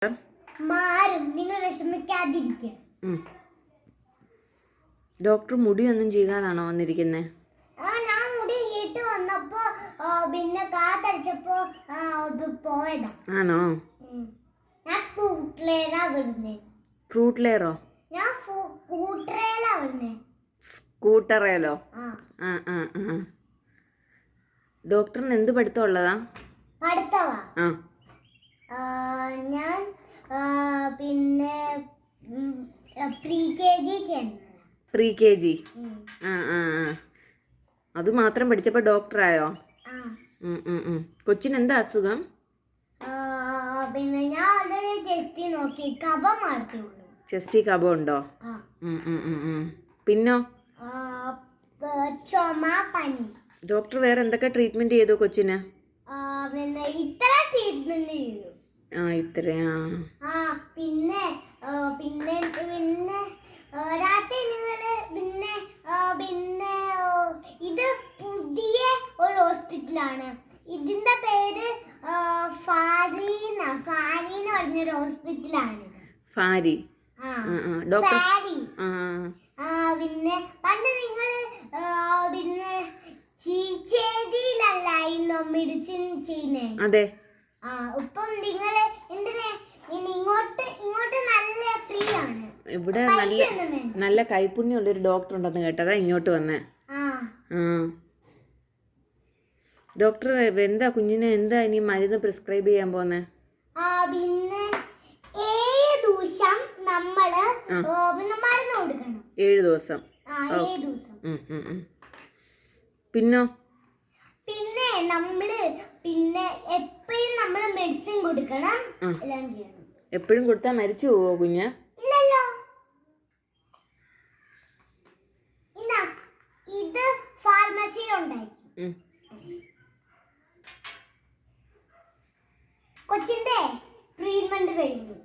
മാറും, നിങ്ങൾ വിഷമിക്കാതിരിക്കുക. ഡോക്ടർ മുടിയൊന്നും ചെയ്യാതാണോ വന്നിരിക്കുന്നത്? ഞാൻ മുടി വീട്ടിൽ വന്നപ്പോ പിന്നെ കാത്തടിച്ചപ്പോ പോയതാ. ആണോ? ഞാൻ ഫ്രൂട്ട്ലെയറാ വരുന്നേ. ഫ്രൂട്ട്ലെയറോ? ഞാൻ സ്കൂട്ടറേലാ വരുന്നേ. സ്കൂട്ടറേലോ? ഡോക്ടറിന് എന്ത് പഠിത്തം ഉള്ളതാ? പഠിത്തവാ? ഞാൻ പിന്നെ പ്രീ കെ ജി. അത് മാത്രം പഠിച്ചപ്പോ ഡോക്ടറായോ? കൊച്ചിന് എന്താ അസുഖം? പിന്നെ ഞാൻ ഓൾറെഡി ചെസ്റ്റി നോക്കി, കഫം മാത്രമേ ഉള്ളൂ. ചെസ്റ്റി കഫം ഉണ്ടോ? പിന്നോ? ചുമ, പനി. ഡോക്ടർ വേറെ എന്തൊക്കെ ട്രീറ്റ്മെന്റ് ചെയ്തു കൊച്ചിന്? പിന്നെ ഇത്ര ട്രീറ്റ്മെന്റ് ചെയ്തു. ഇത്രയാ? പിന്നെ പിന്നെ പിന്നെ രാത്രി നിങ്ങള് പിന്നെ പിന്നെ ഇത് പുതിയ ഒരു ഹോസ്പിറ്റലാണ്. ഇതിന്റെ പേര് ഫാരി എന്ന് പറഞ്ഞൊരു ഹോസ്പിറ്റലാണ്. ഫാരി? പിന്നെ പണ്ട് നിങ്ങള് പിന്നെ ചീച്ചേരിയിലല്ലായിരുന്നോ മെഡിസിൻ ചെയ്യുന്നേ? അതെ. ഇപ്പം നിങ്ങള് എന്തിനാ ഇങ്ങോട്ട് നല്ല ഫ്രീ ആണ്. ഇവിടെ നല്ല കൈപ്പുണ്യമുള്ള ഒരു ഡോക്ടർ ഉണ്ടെന്ന് കേട്ടതാ ഇങ്ങോട്ട് വന്നേ. ഡോക്ടർ എന്താ കുഞ്ഞിന് എന്താ ഇനി മരുന്ന് പ്രിസ്ക്രൈബ് ചെയ്യാൻ പോന്നെ? പിന്നെ 7 ദിവസം നമ്മള് മരുന്ന് കൊടുക്കണം. 7 ദിവസം? പിന്നോ? പിന്നെ നമ്മള് പിന്നെ എപ്പോഴും നമ്മള് മെഡിസിൻ കൊടുക്കണം, എല്ലാം ചെയ്യണം. എപ്പോഴും കൊടുത്താൽ മരിച്ചു പോവോ കുഞ്ഞ്? ഇല്ലല്ലോ. ഇത് ഫാർമസിയിൽ ഉണ്ടായിരിക്കും. കൊച്ചിന്റെ ട്രീറ്റ്മെന്റ് കഴിഞ്ഞു.